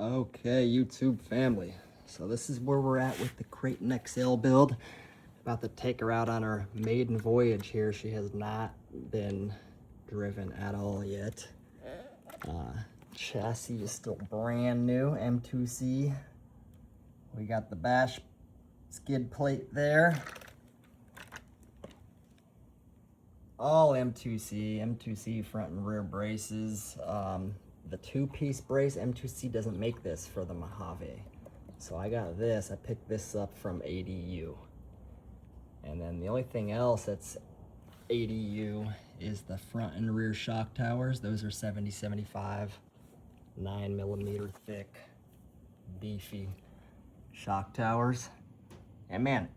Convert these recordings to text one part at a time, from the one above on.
Okay, YouTube family. So this is where we're at with the Kraton XL build. About to take her out on her maiden voyage here. She has not been driven at all yet. Chassis is still brand new, M2C. We got the bash skid plate there. All M2C front and rear braces. The two-piece brace, M2C doesn't make this for the Mojave. So I got this, I picked this up from ADU. And then the only thing else that's ADU is the front and rear shock towers. Those are 70-75, 9mm thick, beefy shock towers. And man,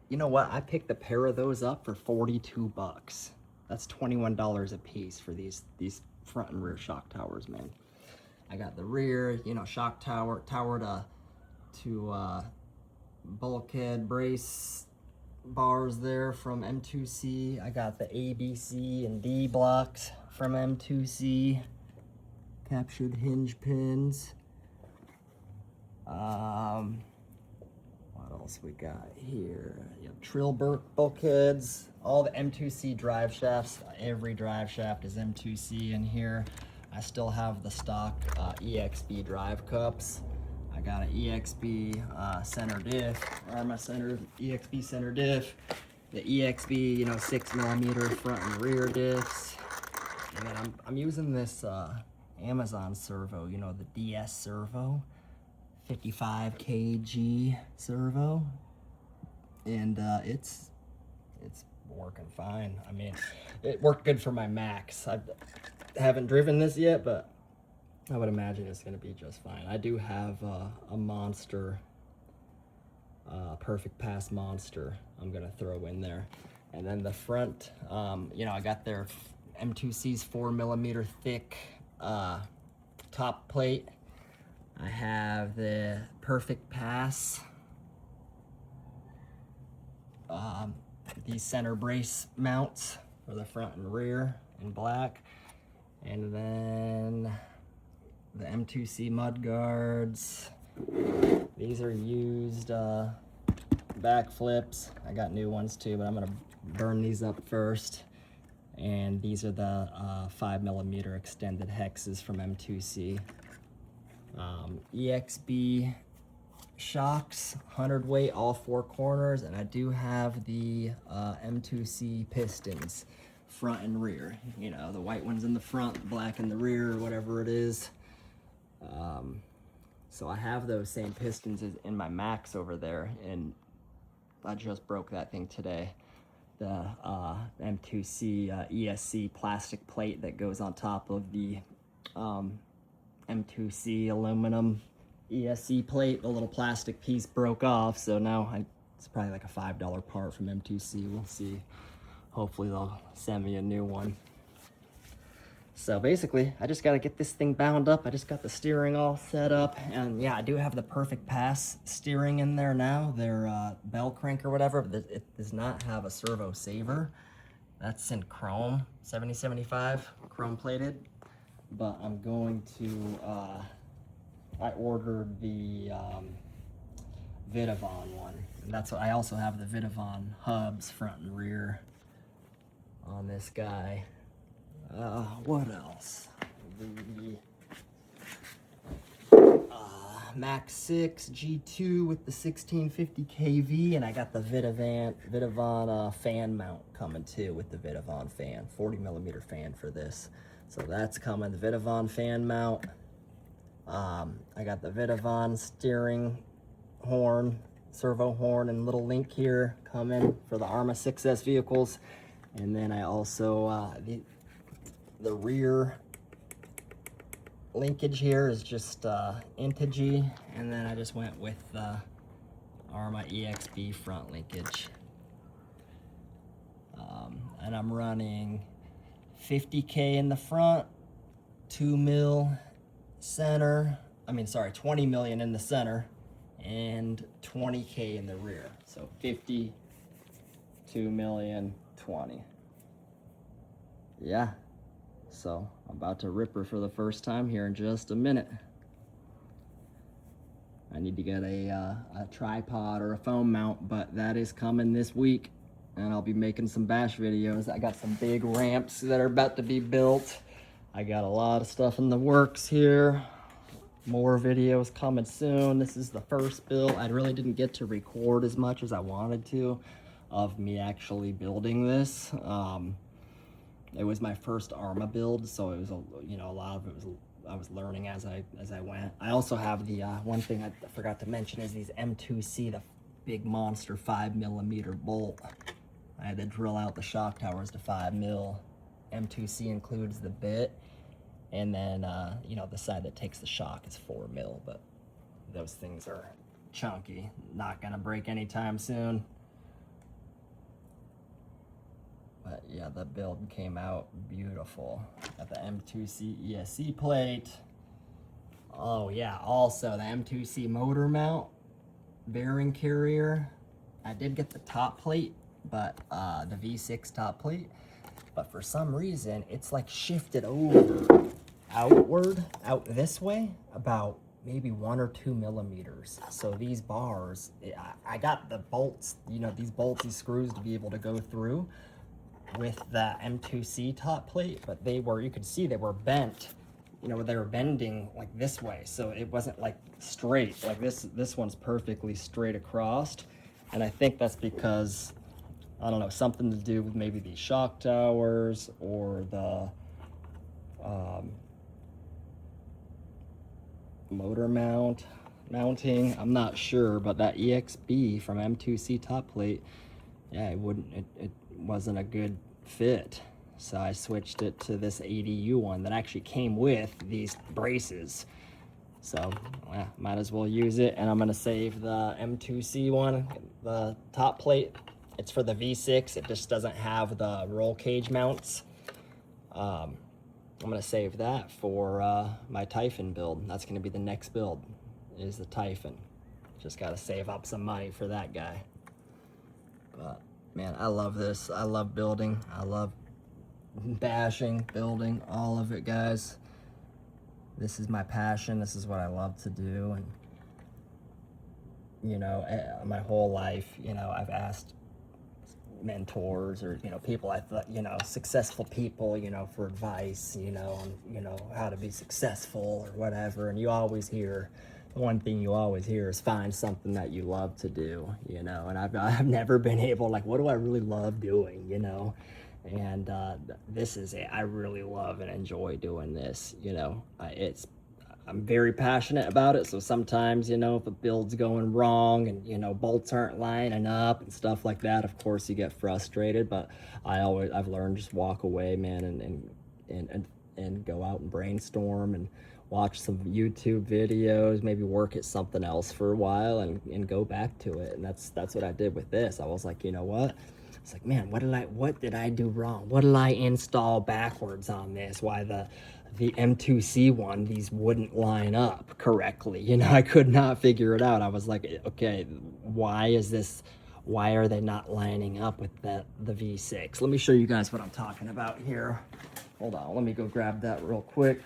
you know what? I picked a pair of those up for 42 bucks. That's $21 a piece for these front and rear shock towers, man. I got the rear, shock tower to bulkhead brace bars there from M2C. I got the A, B, C, and D blocks from M2C. Captured hinge pins. What else we got here? Trill bulkheads. All the M2C drive shafts. Every drive shaft is M2C in here. I still have the stock EXB drive cups. I got an EXB center diff, Arma center, EXB center diff, the EXB, 6mm front and rear diffs. And then I'm using this Amazon servo, the DS servo, 55 kg servo, and it's working fine. I mean, it worked good for my Max. I haven't driven this yet, but I would imagine it's going to be just fine. I do have a monster, perfect pass monster I'm going to throw in there. And then the front, I got their M2C's 4mm thick top plate. I have the perfect pass, these center brace mounts for the front and rear in black. And then the M2C mud guards. These are used back flips. I got new ones too, but I'm gonna burn these up first. And these are the 5mm extended hexes from M2C. EXB shocks, 100 weight, all four corners, and I do have the M2C pistons, front and rear. The white ones in the front, black in the rear, or whatever it is. So I have those same pistons as in my Max over there, and I just broke that thing today. The M2C ESC plastic plate that goes on top of the M2C aluminum ESC plate, the little plastic piece broke off, so now it's probably like a $5 part from M2C. We'll see. Hopefully they'll send me a new one. So basically, I just got to get this thing bound up. I just got the steering all set up. And yeah, I do have the perfect pass steering in there now. Their bell crank or whatever, but it does not have a servo saver. That's in chrome, 70-75, chrome plated. But I'm going to, I ordered the Vidavon one. And that's what I also have, the Vidavon hubs, front and rear on this guy. What else? The Max 6 G2 with the 1650 kV, and I got the Vidavon fan mount coming too with the Vidavon fan, 40mm fan for this. So that's coming, the Vidavon fan mount. I got the Vidavon steering horn, servo horn, and little link here coming for the Arma 6S vehicles. And then I also, the rear linkage here is just Integy, and then I just went with the Arma EXB front linkage. And I'm running 50K in the front, 2 mil center, 20 million in the center, and 20K in the rear. So 50, 2 million, 20. Yeah. So I'm about to rip her for the first time here in just a minute. I need to get a tripod or a phone mount, but that is coming this week, and I'll be making some bash videos. I got some big ramps that are about to be built. I got a lot of stuff in the works here. More videos coming soon. This is the first build. I really didn't get to record as much as I wanted to of me actually building this. It was my first Arma build, so it was a lot of it was I was learning as I went. I also have the one thing I forgot to mention is these M2C, the big monster 5mm bolt. I had to drill out the shock towers to 5mm. M2C includes the bit, and then the side that takes the shock is 4mm, but those things are chunky, not gonna break anytime soon. But yeah, the build came out beautiful. Got the M2C ESC plate. Oh yeah, also the M2C motor mount, bearing carrier. I did get the top plate, but the V6 top plate, but for some reason it's like shifted over outward, out this way, about maybe 1 or 2 millimeters. So these bars, I got the bolts, these bolts, these screws to be able to go through with the M2C top plate, but you could see they were bent, they were bending like this way, so it wasn't like straight like this one's perfectly straight across. And I think that's because, I don't know, something to do with maybe these shock towers or the motor mounting, I'm not sure, but that EXB from M2C top plate, yeah, it wasn't a good fit. So I switched it to this ADU one that actually came with these braces. So yeah, might as well use it. And I'm gonna save the M2C one, the top plate. It's for the V6, it just doesn't have the roll cage mounts. I'm gonna save that for my Typhon build. That's gonna be the next build, is the Typhon. Just gotta save up some money for that guy. But man, I love this. I love building. I love bashing, building, all of it, guys. This is my passion. This is what I love to do. And my whole life, I've asked mentors or people I thought, successful people, for advice, on how to be successful or whatever. And you always hear, one thing you always hear is find something that you love to do, and I've never been able, like, what do I really love doing, and this is it. I really love and enjoy doing this. I'm very passionate about it, so sometimes, if a build's going wrong and bolts aren't lining up and stuff like that, of course you get frustrated, but I've learned just walk away, man, and go out and brainstorm and watch some YouTube videos, maybe work at something else for a while and go back to it. And that's what I did with this. I was like, you know what? It's like, man, what did I do wrong? What did I install backwards on this? Why the M2C one, these wouldn't line up correctly. I could not figure it out. I was like, okay, why are they not lining up with the V6? Let me show you guys what I'm talking about here. Hold on, let me go grab that real quick.